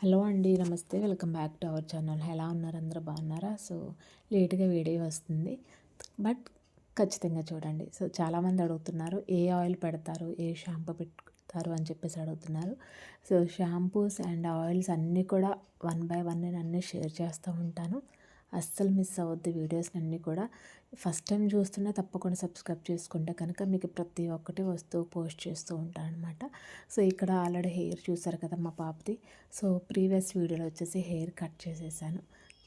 Hello అండి. నమస్తే. Welcome back to our channel. ఎలా ఉన్నారు? అందరూ బాగున్నారా? లేట్‌గా వీడియో వస్తుంది. బట్ ఖచ్చితంగా చూడండి. చాలామంది అడుగుతున్నారు. ఏ ఆయిల్ పెడతారు? ఏ షాంపూ పెడతారు? అని చెప్పేసి అడుగుతున్నారు. షాంపూస్ అండ్ ఆయిల్స్ అన్నీ కూడా వన్ బై వన్ నేను అన్నీ షేర్ చేస్తూ ఉంటాను. అస్సలు మిస్ అవ్వద్దు వీడియోస్‌నన్నీ కూడా. ఫస్ట్ టైం చూస్తున్నా తప్పకుండా సబ్స్క్రైబ్ చేసుకుంటే కనుక మీకు ప్రతి ఒక్కటి పోస్ట్ చేస్తూ ఉంటాననమాట. ఇక్కడ ఆల్రెడీ హెయిర్ చూసారు కదా మా పాపది. ప్రీవియస్ వీడియోలో వచ్చేసి హెయిర్ కట్ చేసేసాను.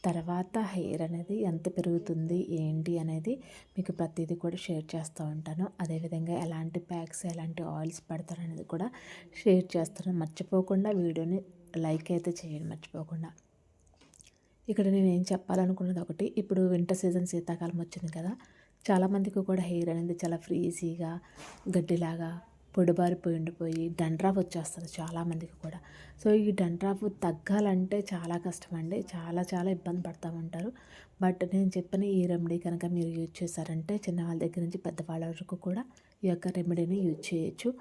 తర్వాత హెయిర్ అనేది ఎంత పెరుగుతుంది ఏంటి అనేది మీకు ప్రతిదీ కూడా షేర్ చేస్తూ ఉంటాను. అదేవిధంగా ఎలాంటి ప్యాక్స్ ఎలాంటి ఆయిల్స్ పెడతారనేది కూడా షేర్ చేస్తాను. మర్చిపోకుండా వీడియోని లైక్ అయితే చేయండి మర్చిపోకుండా. ఇక్కడ నేను ఏం చెప్పాలనుకున్నది ఒకటి, ఇప్పుడు వింటర్ సీజన్ శీతాకాలం వచ్చింది కదా, చాలామందికి కూడా హెయిర్ అనేది చాలా ఫ్రీజీగా గడ్డిలాగా పొడిబారిపోయి ఉండిపోయి డండ్రాఫ్ వచ్చేస్తుంది చాలామందికి కూడా. ఈ డండ్రాఫ్ తగ్గాలంటే చాలా కష్టం అండి. చాలా చాలా ఇబ్బంది పడుతూ ఉంటారు. బట్ నేను చెప్పిన ఈ రెమెడీ కనుక మీరు యూజ్ చేశారంటే చిన్నవాళ్ళ దగ్గర నుంచి పెద్దవాళ్ళ వరకు కూడా ఈ యొక్క రెమెడీని యూజ్ చేయొచ్చు.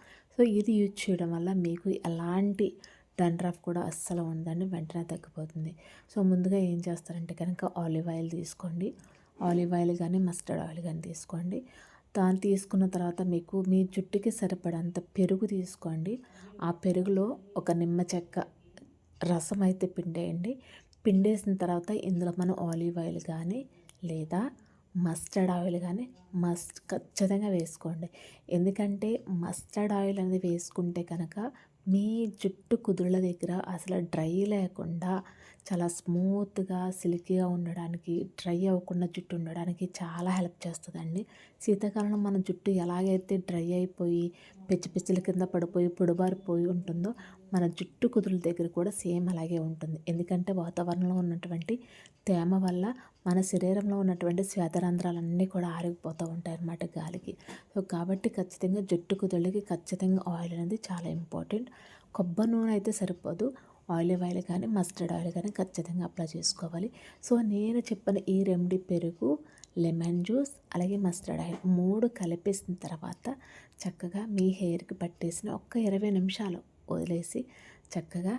ఇది యూజ్ చేయడం వల్ల మీకు ఎలాంటి డండ్రఫ్ కూడా అస్సలు ఉండదండి, వెంటనే తగ్గిపోతుంది. ముందుగా ఏం చేస్తారంటే కనుక ఆలివ్ ఆయిల్ తీసుకోండి. ఆలివ్ ఆయిల్ కానీ మస్టర్డ్ ఆయిల్ కానీ తీసుకోండి. దాన్ని తీసుకున్న తర్వాత మీకు మీ జుట్టుకి సరిపడంత పెరుగు తీసుకోండి. ఆ పెరుగులో ఒక నిమ్మ చెక్క రసం అయితే పిండేయండి. పిండేసిన తర్వాత ఇందులో మనం ఆలివ్ ఆయిల్ కానీ లేదా మస్టర్డ్ ఆయిల్ కానీ ఖచ్చితంగా వేసుకోండి. ఎందుకంటే మస్టర్డ్ ఆయిల్ అనేది వేసుకుంటే కనుక మీ జుట్టు కుదుళ్ళ దగ్గర అసలు డ్రై లేకుండా చాలా స్మూత్గా సిల్కీగా ఉండడానికి, డ్రై అవ్వకుండా జుట్టు ఉండడానికి చాలా హెల్ప్ చేస్తుందండి. శీతాకాలంలో మన జుట్టు ఎలాగైతే డ్రై అయిపోయి పిచ్చి పిచ్చిల కింద పడిపోయి పొడిబారిపోయి ఉంటుందో మన జుట్టు కుదుళ్ళ దగ్గర కూడా సేమ్ అలాగే ఉంటుంది. ఎందుకంటే వాతావరణంలో ఉన్నటువంటి తేమ వల్ల మన శరీరంలో ఉన్నటువంటి శ్వేతరంధ్రాలన్నీ కూడా ఆరిపోతూ ఉంటాయి అన్నమాట గాలికి. కాబట్టి ఖచ్చితంగా జుట్టు కుదుళ్ళకి ఖచ్చితంగా ఆయిల్ అనేది చాలా ఇంపార్టెంట్. కొబ్బరి నూనె అయితే సరిపోదు. ఆలివ్ ఆయిల్ కానీ మస్టర్డ్ ఆయిల్ కానీ ఖచ్చితంగా అప్లై చేసుకోవాలి. నేను చెప్పిన ఈ రెమెడీ పెరుగు, లెమన్ జ్యూస్ అలాగే మస్టర్డ్ ఆయిల్ 3 కలిపేసిన తర్వాత చక్కగా మీ హెయిర్కి పట్టేసిన ఒక్క 20 నిమిషాలు వదిలేసి చక్కగా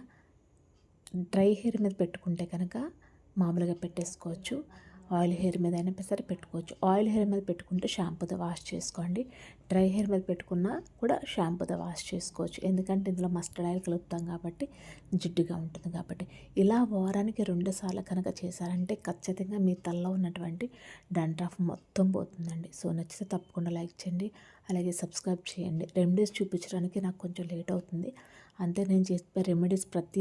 డ్రై హెయిర్ మీద పెట్టుకుంటే కనుక మామూలుగా పెట్టేసుకోవచ్చు. ఆయిల్ హెయిర్ మీద అయినా సరే పెట్టుకోవచ్చు. ఆయిల్ హెయిర్ మీద పెట్టుకుంటే షాంపూతో వాష్ చేసుకోండి. డ్రై హెయిర్ మీద పెట్టుకున్నా కూడా షాంపూతో వాష్ చేసుకోవచ్చు. ఎందుకంటే ఇందులో మస్టర్డ్ ఆయిల్ కలుపుతాం కాబట్టి జిడ్డుగా ఉంటుంది కాబట్టి. ఇలా వారానికి 2 సార్లు కనుక చేశారంటే ఖచ్చితంగా మీ తలలో ఉన్నటువంటి డండ్రఫ్ మొత్తం పోతుందండి. నచ్చితే తప్పకుండా లైక్ చేయండి, అలాగే సబ్స్క్రైబ్ చేయండి. రెమెడీస్ చూపించడానికి నాకు కొంచెం లేట్ అవుతుంది. అంతే, నేను చేసే రెమెడీస్ ప్రతి